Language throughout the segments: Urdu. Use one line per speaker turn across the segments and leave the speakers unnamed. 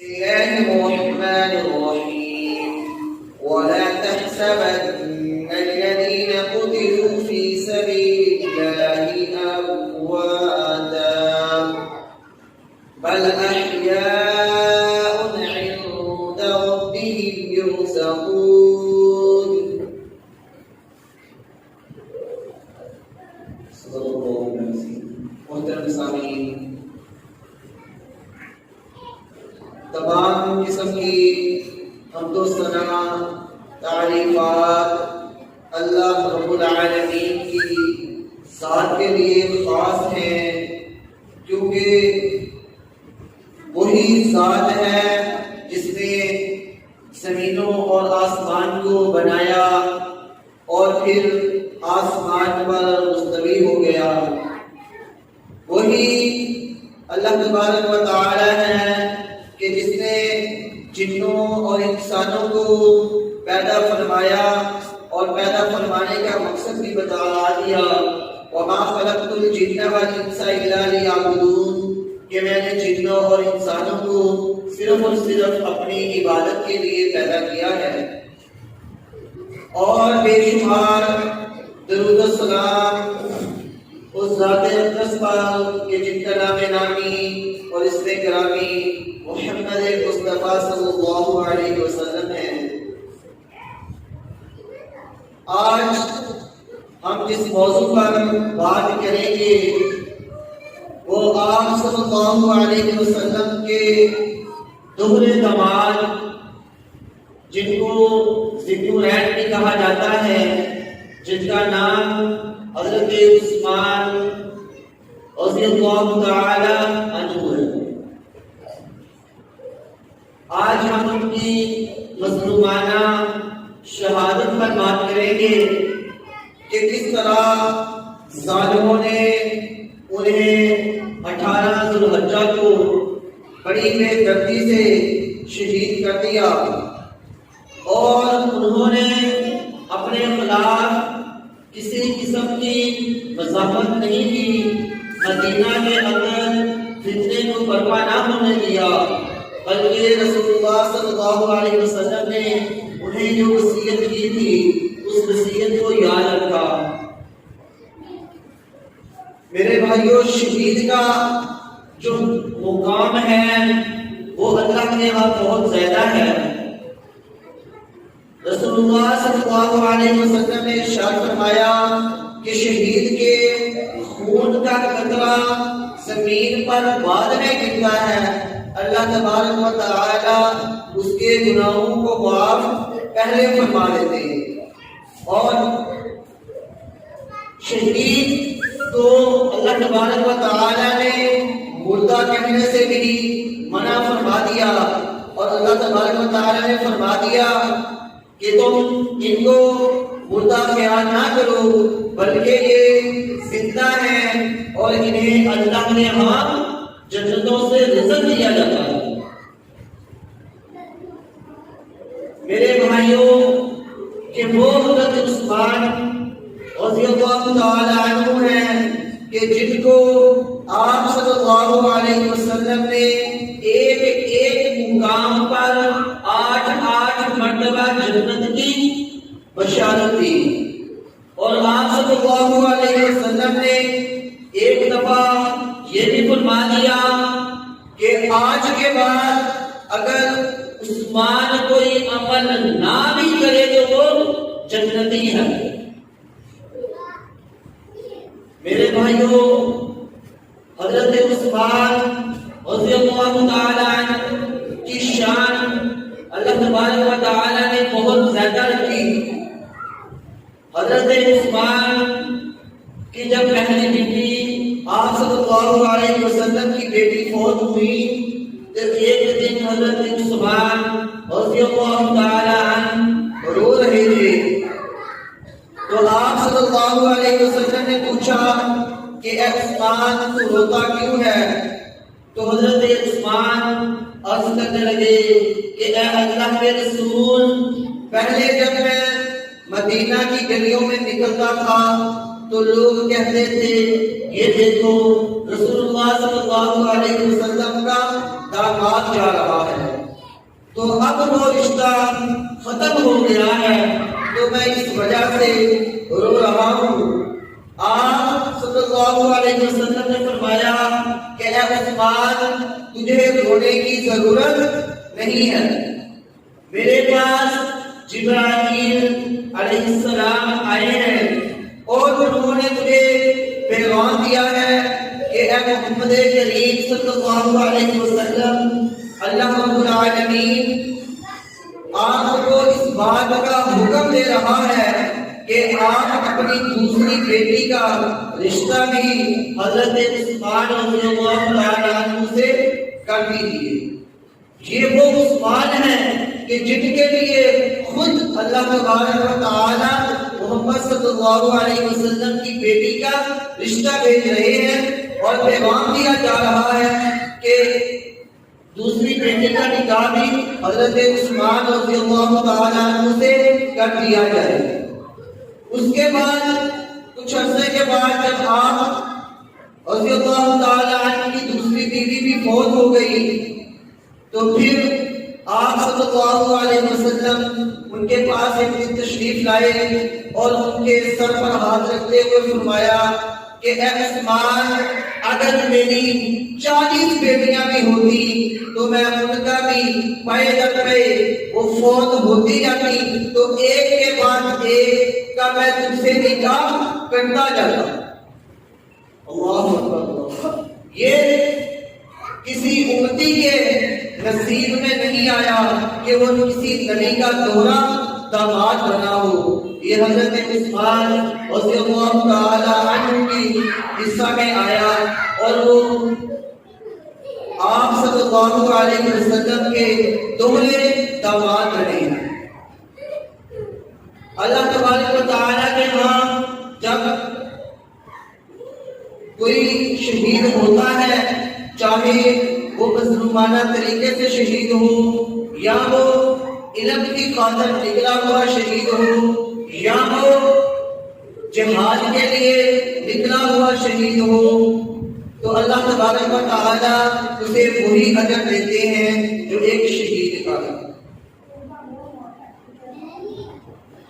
الله الرحمن الرحيم ولا تحسبن الذين قتلوا في سبيل الله أمواتا بل أحياء عند ربهم يرزقون صدق الله العظيم. محترم سامعین، تمام قسم کی حمد و ثنا تعریفات اللہ رب العالمین کی ذات کے لیے خاص ہیں، کیونکہ وہی ذات ہے جس نے زمینوں اور آسمان کو بنایا اور پھر آسمان پر مستوی ہو گیا۔ وہی اللہ تبارک و تعالی ہے کہ جس نے جنوں اور انسانوں کو پیدا فرمایا اور پیدا فرمانے کا مقصد بھی بتا دیا، وَمَا خَلَقْتُ الْجِنَّ وَالْإِنسَ إِلَّا لِيَعْبُدُونَ، کہ میں نے جنوں اور انسانوں کو صرف اور صرف اپنی عبادت کے لیے پیدا کیا ہے۔ اور بے شمار درود و سلام اس ذات اقدس پر کہ جن کا نام نامی اور اسم گرامی محمد مصطفیٰ صلی اللہ علیہ وسلم ہے۔ آج ہم جس موضوع پر بات کریں گے وہ آپ صلی اللہ علیہ وسلم کے دوہرے داماد جن کو ذکرین بھی کہا جاتا ہے، جن کا نام حضرت عثمان رضی اللہ تعالی عنہ ہے۔ آج ہم ان کی مظلومانہ شہادت پر بات کریں گے کہ کس طرح ظالموں نے انہیں 18 ذوالحجہ کو بڑی بے دردی سے شہید کر دیا، اور انہوں نے اپنے خلاف کسی قسم کی مزاحمت نہیں کی، مدینہ کے اندر فتنے کو برپا نہ ہونے دیا، بلکہ رسول اللہ صلی اللہ علیہ وسلم نے انہیں جو وصیت کی تھی اس وصیت کو یاد رکھا۔ میرے بھائیو، شہید کا جو مقام ہے وہ اللہ کے ہاں بہت زیادہ ہے۔ رسول اللہ صلی اللہ علیہ وسلم نے ارشاد فرمایا کہ شہید کے خون کا قطرہ زمین پر بعد میں گرتا ہے، اللہ تبارک و تعالی اس کے گناہوں کو معاف پہلے فرما دیتے ہیں۔ اور شہید تو اللہ تبارک و تعالی نے مردہ کہنے سے بھی منع فرما دیا، اور اللہ تبارک و تعالی نے فرما دیا کہ تم ان کو مردہ خیال نہ کرو، بلکہ یہ زندہ ہیں اور انہیں اللہ نے ہاں جنتوں سے رزق دیا جاتا ہے۔ میرے بھائیوں، کہ وہ حضرت عثمان رضی اللہ تعالی عنہ ہیں کہ جن کو آپ صلی اللہ علیہ وسلم نے ایک ایک مقام پر 8 مرتبہ جنت کی بشارت دی، اور آپ صلی اللہ علیہ وسلم نے ایک دفعہ یہ بھی فرما دیا کہ آج کے بعد اگر عثمان کوئی عمل نہ بھی کرے تو وہ جنتی ہے۔ میرے بھائیوں، حضرت عثمان رضی اللہ تعالی عنہ کی شان اللہ تبارک و تعالی نے بہت زیادہ رکھی۔ حضرت عثمان کی جب پہلی بیٹی آپ صلی اللہ علیہ وسلم کی بیٹی فوت ہوئی تو ایک دن حضرت عثمان رضی اللہ تعالی عنہ رو رہے تھے، تو آپ صلی اللہ علیہ وسلم نے پوچھا کہ اے عثمان تو روتا کیوں ہے؟ تو حضرت عثمان عرض کرنے لگے کہ اے اللہ کے رسول، پہلے جب میں مدینہ کی گلیوں میں نکلتا تھا تو لوگ کہتے تھے یہ دیکھو رسول اللہ صلی اللہ علیہ وسلم کا داماد جا رہا ہے، تو اب وہ رشتہ ختم ہو گیا ہے، تو میں اس وجہ سے رو رہا ہوں۔ آپ صلی اللہ علیہ وسلم نے فرمایا کہ اے عثمان، تجھے رونے کی ضرورت نہیں ہے، میرے پاس جبرائیل علیہ السلام آئے ہیں اور انہوں نے تجھے پیغام دیا ہے کہ اے محمد کریم صلی اللہ علیہ وسلم، اللہ رب العالمین آپ کو اس بات کا حکم دے رہا ہے کہ آپ اپنی دوسری بیٹی کا رشتہ بھی حضرت عثمان رضی اللہ تعالیٰ عنہ سے کر دیجیے۔ یہ وہ عثمان ہیں کہ جن کے لیے خود اللہ تبارک و تعالیٰ محمد صلی اللہ علیہ وسلم کی بیٹی کا رشتہ بھیج رہے ہیں اور پیغام دیا جا رہا ہے کہ دوسری بیٹی کا نکاح بھی حضرت عثمان رضی اللہ تعالیٰ عنہ سے کر دیا جائے۔ اس کے بعد کچھ عرصے کے بعد جب آپ رضی اللہ تعالیٰ عنہ کی دوسری بیوی بھی فوت ہو گئی تو پھر آپ صلی اللہ علیہ وسلم ان کے پاس ایک دن تشریف لائے اور ان کے سر پر ہاتھ رکھتے ہوئے فرمایا کہ اے عثمان، اگر میری 40 بیٹیاں بھی ہوتی تو میں ان کا بھی پائے در پہ وہ فوت ہوتی جاتی تو ایک کے بعد ایک کا میں تم سے نکاح کرتا جاتا۔ اللہ اکبر! یہ کسی امتی کے نصیب میں نہیں آیا کہ وہ کسی نبی کا دوہرا داماد بنا ہو۔ یہ حضرت عثمان رضی اللہ تعالی عنہ کی حصہ میں آیا اور وہ آپ صلی اللہ علیہ وسلم کے دوہرے داماد بنے۔ اللہ تبارک و تعالیٰ کے ہاں جب کوئی شہید ہوتا ہے، چاہے وہ مظلومانہ طریقے سے شہید ہو یا وہ علم کی خاطر نکلا ہوا شہید ہو یا وہ جہاد کے لیے نکلا ہوا شہید ہو، تو اللہ تبارک و تعالیٰ اسے وہی اجر دیتے ہیں جو ایک شہید کا۔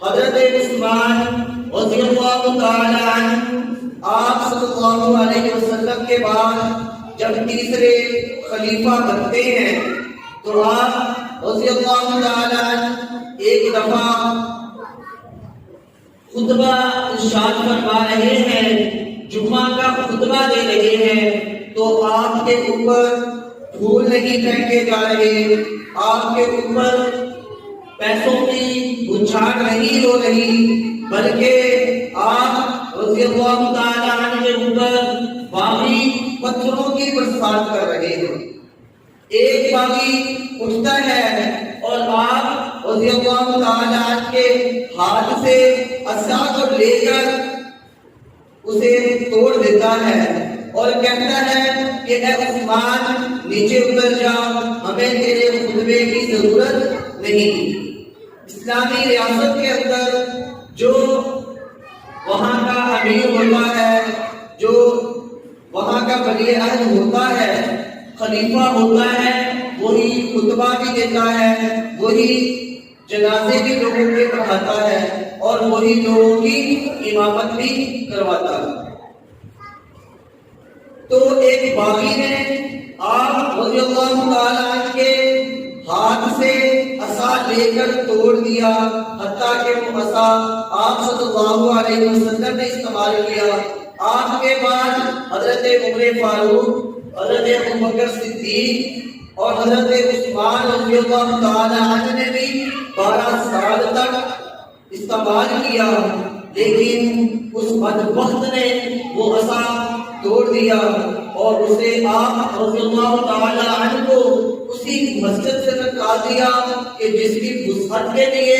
حضرت عثمان رضی اللہ تعالی عنہ آپ صلی اللہ علیہ وسلم کے بعد جب تیسرے خلیفہ بنتے ہیں تو آپ رضی اللہ تعالی عنہ ایک دفعہ خطبہ ارشاد فرما رہے ہیں، جمعہ کا خطبہ دے رہے ہیں، تو آپ کے اوپر پھول نہیں پھینکے جا رہے، آپ کے اوپر پیسوں کی بچھاڑ نہیں ہو رہی، بلکہ آپ رضی اللہ تعالیٰ عنہ کے اوپر باغی پتھروں کی برسات کر رہے ہیں۔ ایک باغی اٹھتا ہے اور آپ رضی اللہ تعالیٰ عنہ کے ہاتھ سے عصا کو لے کر اسے توڑ دیتا ہے اور کہتا ہے کہ اے عثمان، نیچے اتر جا، ہمیں تیرے خطبے کی ضرورت نہیں۔ اسلامی ریاست کے اندر جو وہاں کا امیر ہوتا ہے، جو وہاں کا ولی عہد ہوتا ہے، خلیفہ ہوتا ہے، وہی خطبہ بھی دیتا ہے، وہی جنازے بھی لوگوں کے پڑھاتا ہے اور وہی لوگوں کی امامت بھی کرواتا ہے۔ تو ایک باغی نے آپ رضی اللہ تعالیٰ عنہ کے ہاتھ سے عصا لے کر توڑ دیا، حتیٰ کہ وہ عصا آپ صلی اللہ علیہ وسلم نے استعمال کیا۔ آپ کے بعد حضرت عمر فاروق، حضرت ابوبکر صدیق اور حضرت عثمان رضی اللہ تعالیٰ عنہ نے بھی 12 سال تک استعمال کیا، لیکن اس بدبخت نے وہ عصا توڑ دیا اور اسے آپ رضی اللہ تعالیٰ عنہ کو اسی مسجد سے نکال دیا کہ جس کی وسعت کے لیے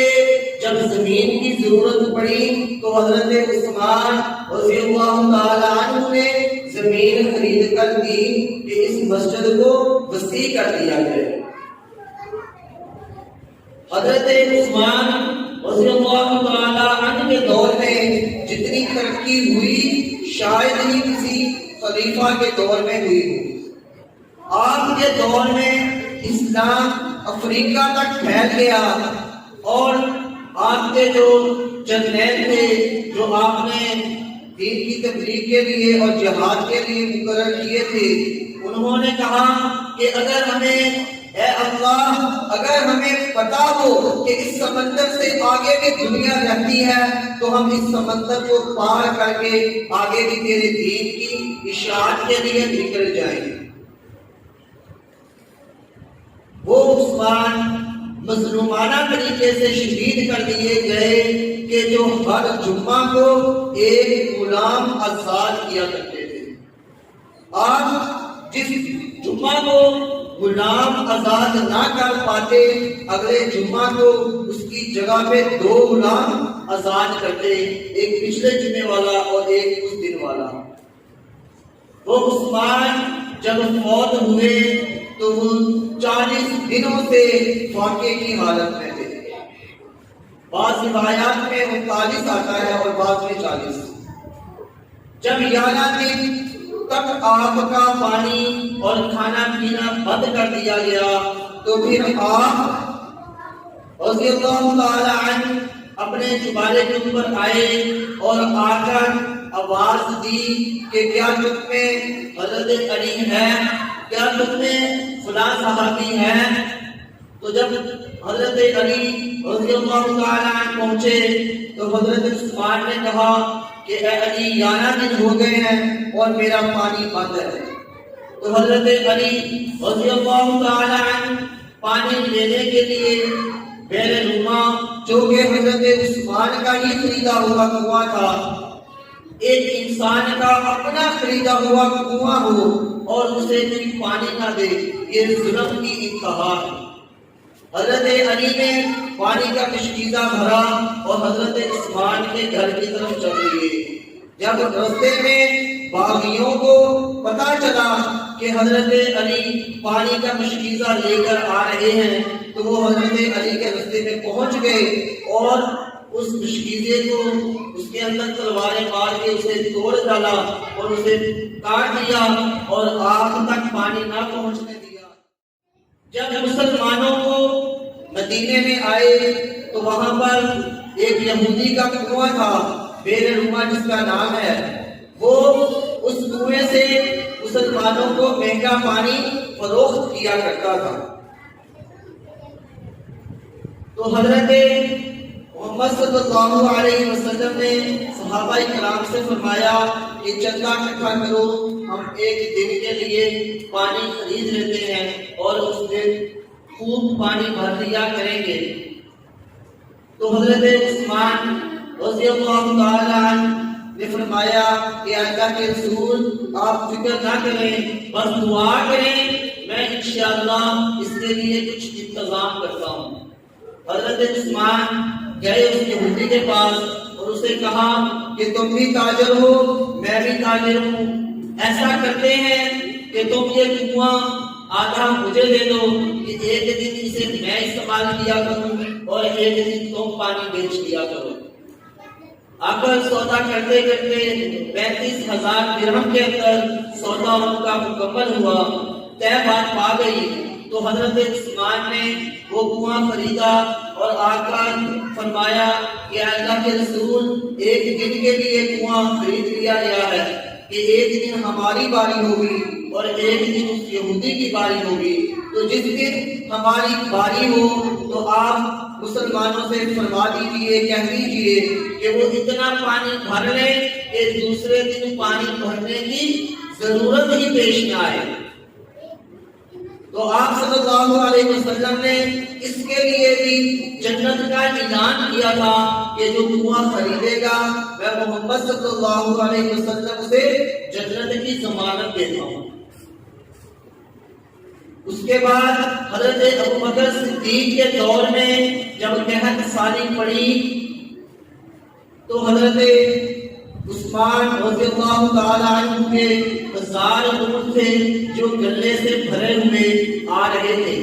جب زمین کی ضرورت پڑی تو حضرت عثمان رضی اللہ تعالیٰ عنہ نے زمین خرید کر دی کہ اس مسجد کو وسیع کر دیا جائے۔ حضرت عثمان رضی اللہ تعالیٰ عنہ کے دور میں جتنی ترقی ہوئی شاید ہی کسی خلیفہ کے دور میں ہوئی۔ آپ کے دور میں اسلام افریقہ تک پھیل گیا اور آپ کے جو جرنیل تھے جو آپ نے دین کی تبلیغ کے لیے اور جہاد کے لیے مقرر کیے تھے، انہوں نے کہا کہ اگر ہمیں اے اللہ اگر ہمیں پتا ہو کہ اس سمندر سے آگے بھی دنیا رہتی ہے تو ہم اس سمندر کو پار کر کے آگے بھی تیرے دین کی اشاعت کے لیے نکل جائیں گے۔ وہ عثمان مظلومانہ طریقے سے شہید کر دیے گئے کہ جو ہر جمعہ کو ایک غلام آزاد کیا کرتے تھے۔ آپ جس جمعہ کو غلام آزاد نہ کر پاتے، اگلے جمعہ کو اس کی جگہ پہ 2 غلام آزاد کرتے، ایک پچھلے جمعے والا اور ایک اس دن والا۔ وہ عثمان جب فوت ہوئے تو وہ 40 دنوں سے فاقے کی حالت میں تھے۔ بعض روایات میں 39 آتا ہے اور بعض میں 40۔ جب 11 دن تک آپ کا پانی اور کھانا پینا بند کر دیا گیا تو پھر آپ رضی اللہ تعالی عنہ اپنے چوبارے کے اوپر آئے اور آ کر آواز دی کہ کیا تم میں حضرت علی ہے، کیا تم میں فلاں صحابی ہے؟ تو جب حضرت علی رضی اللہ تعالی عنہ پہنچے تو حضرت عثمان نے کہا کہ اے علی 11 دن ہو گئے ہیں اور میرا پانی بند ہے۔ تو حضرت علی رضی اللہ تعالی عنہ پانی لینے کے لیے بئر روما، جو کہ حضرت عثمان کا ہی خریدا ہوا کنواں تھا، ایک انسان کا اپنا خریدا ہوا کنواں ہو اور اسے کوئی پانی نہ دے، یہ ظلم کی انتہا ہے۔ حضرت علی نے پانی کا کشکیزہ بھرا اور حضرت عثمان کے گھر کی طرف چل دیے۔ جب راستے میں باغیوں کو پتا چلا کہ حضرت علی پانی کا کشکیزہ لے کر آ رہے ہیں تو وہ حضرت علی کے راستے میں پہنچ گئے اور اس کشکیزے کو اس کے اندر تلواریں مار کے اسے توڑ ڈالا اور اسے کاٹ دیا اور آگ تک پانی نہ پہنچنے دیا۔ جب مسلمانوں کو مدینے میں آئے تو وہاں پر ایک یہودی کا کنواں تھا، بئر روما جس کا نام ہے، وہ اس کنویں سے مسلمانوں کو مہنگا پانی فروخت کیا کرتا تھا۔ تو حضرت محمد صلی اللہ علیہ وسلم نے صحابہ کرام سے فرمایا کہ چندہ اکٹھا کرو، ہم ایک دن کے لیے پانی خرید لیتے ہیں اور اس دن خوب پانی بھر لیا کریں گے۔ تو حضرت عثمان رضی اللہ تعالی عنہ نے فرمایا کہ اللہ کے رسول آپ فکر نہ کریں، بس دعا کریں، میں انشاءاللہ اس کے لیے کچھ انتظام کرتا ہوں۔ حضرت عثمان گئے اس یہودی کے پاس اور اسے کہا کہ تم بھی تاجر ہو، میں بھی تاجر ہوں، ایسا کرتے ہیں کہ تم یہ کنواں آدھا مجھے دے دو کہ ایک دن اسے میں استعمال کیا کروں اور ایک دن تم پانی بیچ دیا کرو۔ آخر سودا کرتے کرتے 35,000 درہم کے اندر سودا ان کا مکمل ہوا، طے بات پا گئی۔ تو حضرت عثمان نے وہ کنواں خریدا اور آ کر فرمایا کہ اللہ کے رسول ایک دن کے لیے کنواں خرید لیا گیا ہے کہ ایک دن ہماری باری ہوگی اور ایک دن اس یہودی کی باری ہوگی، تو جس دن ہماری باری ہو تو آپ مسلمانوں سے فرما دیجیے، کہہ دیجیے کہ وہ اتنا پانی بھر لیں کہ دوسرے دن پانی بھرنے کی ضرورت ہی پیش نہ آئے۔ تو آپ صلی اللہ علیہ وسلم نے اس کے لیے بھی جنت کا اعلان کیا تھا کہ جو کنواں خریدے گا میں محمد صلی اللہ علیہ وسلم سے جنت کی ضمانت دیتا ہوں۔ اس کے بعد حضرت ابوبکر صدیق کے دور میں جب قحط سالی پڑی تو حضرت عثمان رضی اللہ تعالی عنہ کے 1000 اونٹ تھے جو گلے سے بھرے ہوئے آ رہے تھے۔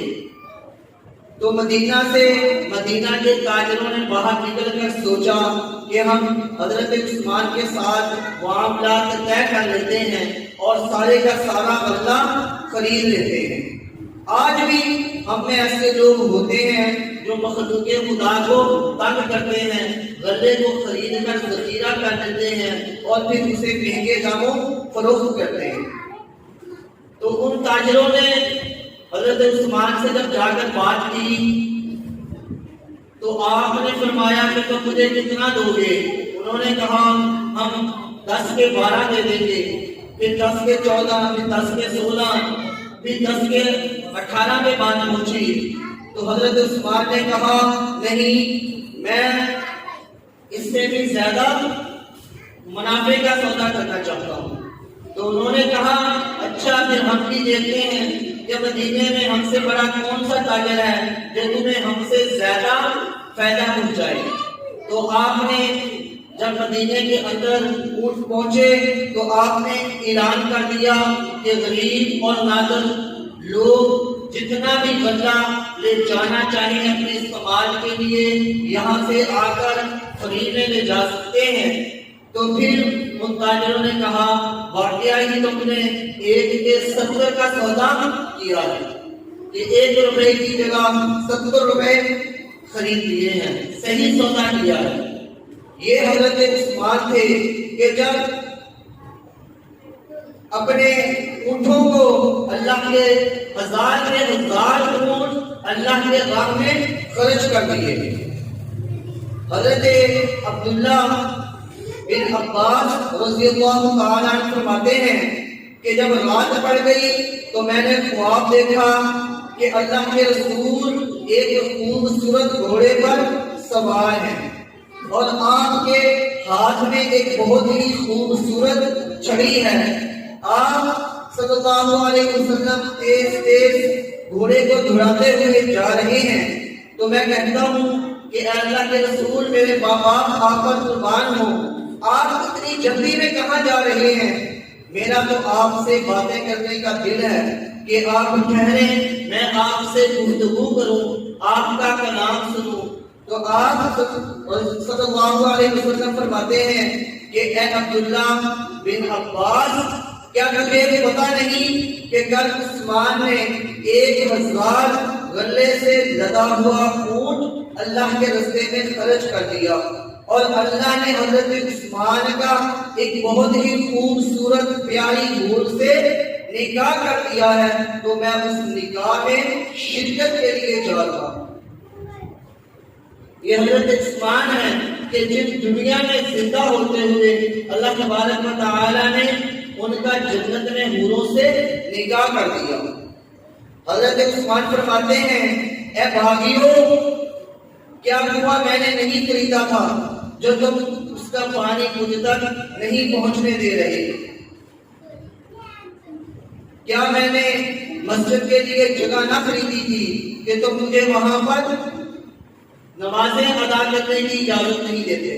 تو مدینہ کے تاجروں نے باہر نکل کر سوچا کہ ہم حضرت عثمان کے ساتھ معاملات طے کر لیتے ہیں اور سارے کا سارا غلہ خرید لیتے ہیں۔ آج بھی ہم میں ایسے لوگ ہوتے ہیں جو مخلوق خدا کو تنگ کرتے ہیں، غلے کو خرید کر ذخیرہ کر لیتے ہیں اور پھر اسے مہنگے داموں فروخت کرتے ہیں۔ تو ان تاجروں نے حضرت عثمان سے جب جا کر بات کی تو آپ نے فرمایا کہ تم مجھے کتنا دو گے؟ انہوں نے کہا ہم 10 کے 12 دے دیں گے، پھر 10 کے 14، پھر 10 کے 16، پھر 10 کے 18 میں بات پہنچی تو حضرت عثمان نے کہا نہیں، میں اس سے بھی زیادہ منافع کا سودا کرنا چاہتا ہوں۔ تو انہوں نے کہا اچھا پھر ہم بھی دیکھتے ہیں کہ مدینے میں ہم سے بڑا کون سا تاجر ہے جو تمہیں ہم سے زیادہ فائدہ پہنچائے۔ تو آپ نے جب مدینے کے اندر اونٹ پہنچے تو آپ نے اعلان کر دیا کہ غریب اور نادر لوگ جتنا بھی غلہ لے جانا چاہیں اپنے استعمال کے لیے یہاں سے آ کر خریدنے لے جا سکتے ہیں۔ تو پھر ان تاجروں نے کہا واقعہ ہی تم نے 1 کے 70 کا سودا کیا ہے، کہ 1 روپے کی جگہ 70 روپے خرید لیے ہیں، صحیح سودا کیا ہے۔ یہ حضرت عثمان تھے کہ جب اپنے اونٹوں کو اللہ کے 1000 کے 1000 اونٹ اللہ کے راہ میں خرچ کر دیے۔ حضرت عبداللہ بن عباس رضی اللہ تعالیٰ عنہ فرماتے ہیں کہ جب رات پڑ گئی تو میں نے خواب دیکھا کہ اللہ کے رسول ایک خوبصورت گھوڑے پر سوار ہیں اور آپ کے ہاتھ میں ایک بہت ہی خوبصورت چھڑی ہے۔ آپ صلی اللہ علیہ وسلم تیز تیز گھوڑے کو دوڑاتے ہوئے جا رہے ہیں تو میں کہتا ہوں کہ اے اللہ کے رسول میرے باپ آپ پر قربان ہوں، آپ اتنی جلدی میں کہاں جا رہے ہیں؟ میرا تو آپ سے باتیں کرنے کا دل ہے کہ آپ ٹھہریں، میں آپ سے گفتگو کروں، آپ کا کلام سنوں۔ تو آپ صلی اللہ علیہ وسلم فرماتے ہیں کہ اے عبداللہ بن عباس، کیا تمہیں پتہ نہیں کہ کل عثمان نے 1000 غلے سے لدا ہوا اونٹ اللہ کے راستے میں خرچ کر دیا اور اللہ نے حضرت عثمان کا ایک بہت ہی خوبصورت پیاری گھوڑ سے نکاح کر دیا ہے، تو میں اس نکاح میں شرکت کے لیے جا رہا ہوں۔ یہ حضرت عثمان ہے کہ جن دنیا میں زندہ ہوتے ہوئے اللہ تبارک و تعالی نے ان کا جنت میں حوروں سے نکاح کر دیا۔ حضرت عثمان فرماتے ہیں اے بھائیو، کیا کنواں میں نے نہیں خریدا تھا جو تم اس کا پانی مجھ تک نہیں پہنچنے دے رہے؟ کیا میں نے مسجد کے لیے جگہ نہ خریدی تھی کہ تم مجھے وہاں پر نمازیں ادا کرنے کی اجازت نہیں دیتے؟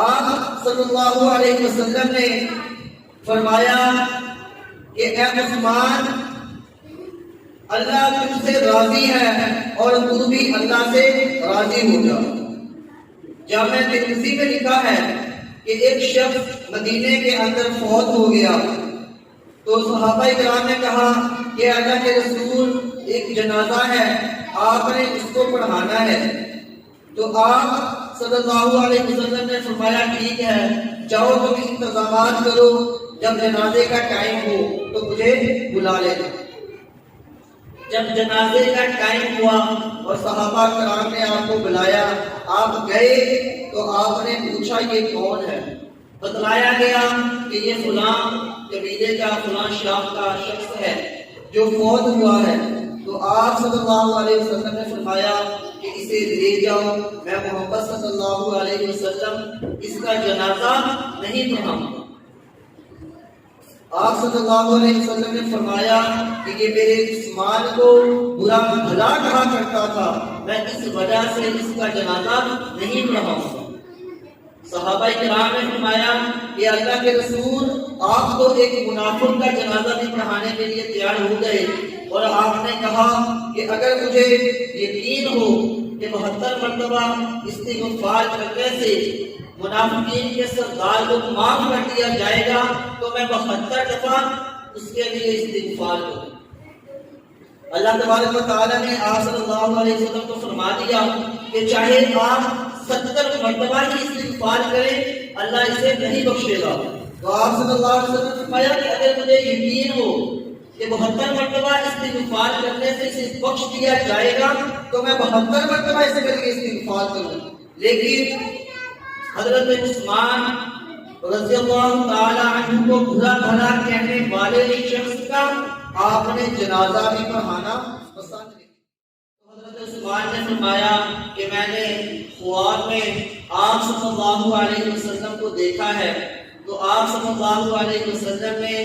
آپ صلی اللہ علیہ وسلم نے فرمایا کہ اے عثمان، اللہ تجھ سے راضی ہے اور تو بھی اللہ سے راضی ہو جا۔ جامع ترمذی میں لکھا ہے کہ ایک شخص مدینے کے اندر فوت ہو گیا تو صحابہ کرام نے کہا کہ اللہ کے رسول ایک جنازہ ہے، آپ نے اس کو پڑھانا ہے۔ تو آپ صلی اللہ علیہ وسلم نے فرمایا ٹھیک ہے، جاؤ تم انتظامات کرو، جب جنازے کا ٹائم ہو تو مجھے بلا لینا۔ جب جنازے کا ٹائم ہوا اور صحابہ کرام نے آپ کو بلایا، آپ گئے تو آپ نے پوچھا یہ کون ہے؟ بتلایا گیا کہ یہ فلاں قبیلے کا فلاں شام کا شخص ہے جو فوت ہوا ہے۔ تو آپ صلی اللہ علیہ وسلم نے فرمایا کہ اسے لے جاؤ، میں محمد صلی اللہ علیہ وسلم اس کا جنازہ نہیں پڑھاؤں گا۔ آپ صلی اللہ علیہ وسلم نے فرمایا کہ یہ میرے عثمان کو برا بھلا کہا کرتا تھا، میں اس وجہ سے اس کا جنازہ نہیں پڑھاؤں گا۔ صحابہ کرام نے فرمایا کہ اللہ کے رسول آپ تو ایک منافق کا جنازہ بھی پڑھانے کے لیے تیار ہو گئے، اور آپ نے کہا کہ اگر مجھے یقین ہو کہ 72 مرتبہ استغفار کرنے سے منافقین کے سردار کو معاف کر دیا جائے گا تو میں 72 دفعہ اس کے لیے استغفار کروں۔ اللہ تبارک و تعالیٰ نے آپ صلی اللہ علیہ وسلم کو فرما دیا کہ چاہے آپ 70 مرتبہ ہی استغفار کریں اللہ اسے نہیں بخشے گا۔ تو آپ صلی اللہ علیہ وسلم نے فرمایا کہ اگر مجھے یقین ہو کہ 72 مرتبہ استغفار کرنے سے اسے بخش دیا جائے گا تو میں 72 مرتبہ اسے کر کے استغفار کروں۔ لیکن حضرت عثمان رضی اللہ تعالی عنہ کو برا بھلا کہنے والے شخص کا آپ نے جنازہ بھی پڑھانا پسند نہیں۔ تو حضرت عثمان نے فرمایا کہ میں نے خواب میں آپ صلی اللہ علیہ وسلم کو دیکھا ہے، تو آپ صلی اللہ علیہ وسلم نے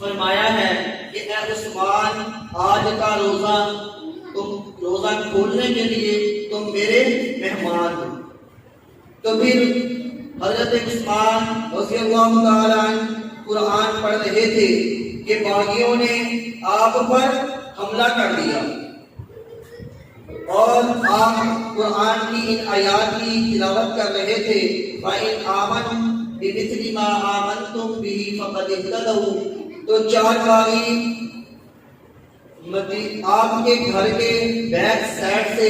فرمایا ہے کہ اے عثمان آج کا روزہ تم روزہ کھولنے کے لیے تم میرے مہمان ہو۔ تو پھر حضرت عثمان رضی اللہ تعالی عنہ قرآن پڑھ رہے تھے کہ باغیوں نے آپ پر حملہ کر دیا، اور آپ قرآن کی ان آیات کی تلاوت کر رہے تھے فَإِنْ آمَنُوا بِمِثْلِ مَا آمَنْتُمْ بِهِ فَقَدِ اهْتَدَوْا۔ تو 4 باغی آپ کے گھر کے بیک سائڈ سے،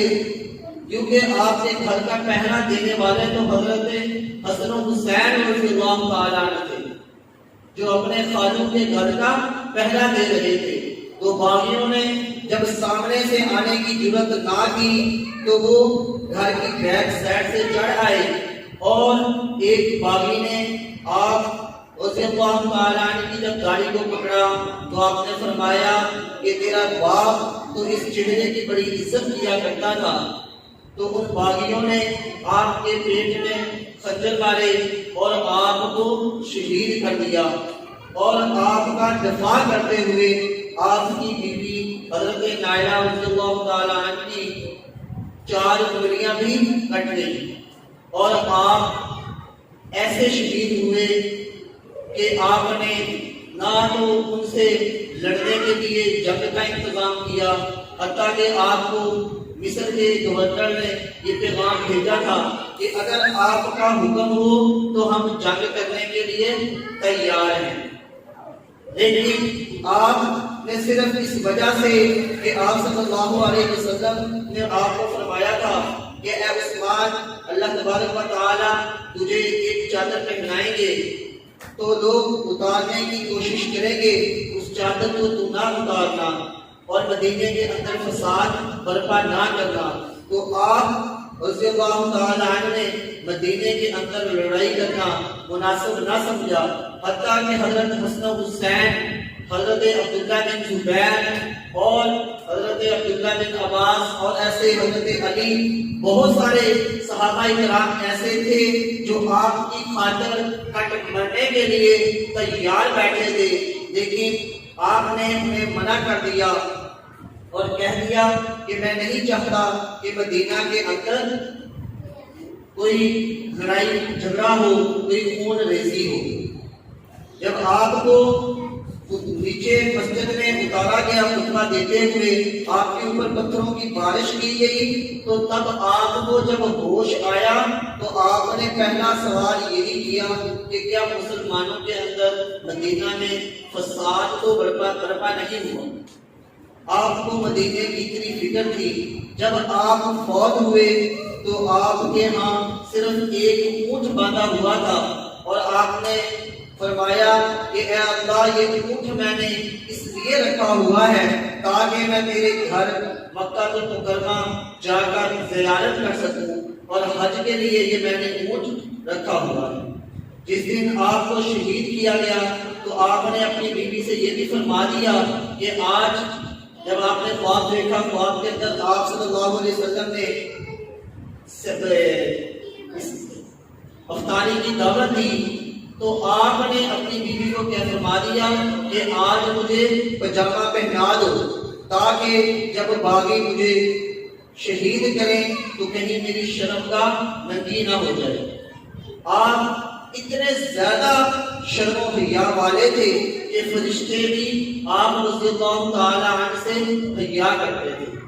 کیونکہ آپ کے گھر کا پہلا دینے والے تو حضرت حسن و حسین رضی اللہ تعالیٰ عنہ تھے، جو اپنے خالوں کے گھر کا پہلا دے رہے تھے۔ تو باغیوں نے جب سامنے سے آنے کی جرات نہ کی تو وہ گھر کی بیک سائڈ سے چڑھ آئے، اور ایک باغی نے آپ رضی اللہ تعالیٰ عنہ کی جب گاڑی کو پکڑا تو آپ نے فرمایا کہ تیرا باپ تو اس چہرے کی بڑی عزت کیا کرتا تھا۔ تو ان باغیوں نے آپ کے پیٹ میں خنجر مارے اور آپ کو شہید کر دیا، اور آپ کا دفاع کرتے ہوئے آپ کی بیوی حضرت نائلہ رضی اللہ تعالیٰ عنہ کی 4 انگلیاں بھی کٹ گئی، اور آپ ایسے شہید ہوئے کہ آپ نے نہ تو ان سے لڑنے کے لیے جنگ کا انتظام کیا، حتیٰ کہ آپ کو مصر کے گورنر نے یہ پیغام بھیجا تھا کہ اگر آپ کا حکم ہو تو ہم جنگ کرنے کے لیے تیار ہیں۔ لیکن آپ نے صرف اس وجہ سے کہ آپ صلی اللہ علیہ وسلم نے آپ کو فرمایا تھا کہ اے عثمان اللہ تبارک و تعالیٰ تجھے ایک چادر پہنائیں گے تو لوگ اتارنے کی کوشش کریں گے، اس چادر کو تو نہ اتارنا اور مدینے کے اندر فساد برپا نہ کرنا۔ تو آپ رضی اللہ تعالیٰ عنہ نے مدینے کے اندر لڑائی کرنا مناسب نہ سمجھا، حتیٰ کہ حضرت حسن و حسین، حضرت عبداللہ بن زبیر اور حضرت عبداللہ بن عباس اور ایسے حضرت علی، بہت سارے صحابہ کرام ایسے تھے جو آپ کی خاطر کٹ مرنے کے لیے تیار بیٹھے تھے، لیکن آپ نے انہیں منع کر دیا اور کہہ دیا کہ میں نہیں چاہتا کہ مدینہ کے اندر کوئی لڑائی جھگڑا ہو، کوئی خون ریزی ہو۔ جب آپ کو نیچے مسجد میں اتارا گیا خطبہ دیتے ہوئے، آپ کے اوپر پتھروں کی بارش کی گئی، تو تب آپ کو جب ہوش آیا تو آپ نے پہلا سوال یہی کیا کہ کیا مسلمانوں کے اندر مدینہ میں فساد تو برپا نہیں ہوا؟ آپ کو مدینے کی اتنی فکر تھی۔ جب آپ فوت ہوئے تو آپ کے ہاں صرف ایک اونٹ باندھا ہوا تھا، اور آپ نے فرمایا کہ اے اللہ یہ اونٹ میں نے اس لیے رکھا ہوا ہے تاکہ میں تیرے گھر مکہ المکرمہ جا کر زیارت کر سکوں، اور حج کے لیے یہ میں نے اونٹ رکھا ہوا ہے۔ جس دن آپ کو شہید کیا گیا تو آپ نے اپنی بیوی سے یہ بھی فرما دیا کہ آج جب آپ نے خواب دیکھا، خواب کے اندر آپ صلی اللہ علیہ وسلم نے افطاری کی دعوت دی، تو آپ نے اپنی بیوی کو کیا فرما دیا کہ آج مجھے پجامہ پہنا دو تاکہ جب باغی مجھے شہید کریں تو کہیں میری شرمگاہ ننگی نہ ہو جائے۔ آپ اتنے زیادہ شرم و حیا والے تھے کہ فرشتے بھی آپ رضی اللہ تعالیٰ عنہ سے حیا کرتے تھے۔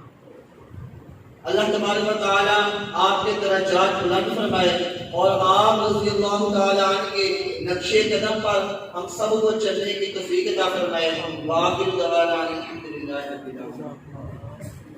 اللہ تبارک و تعالیٰ آپ کے درجات بلند فرمائے، اور آپ رضی اللہ تعالیٰ عنہ کے نقش قدم پر ہم سب کو چلنے کی توفیق عطا فرمائے۔ ہم واقعی دعوانا الحمدللہ۔ رب العالمین.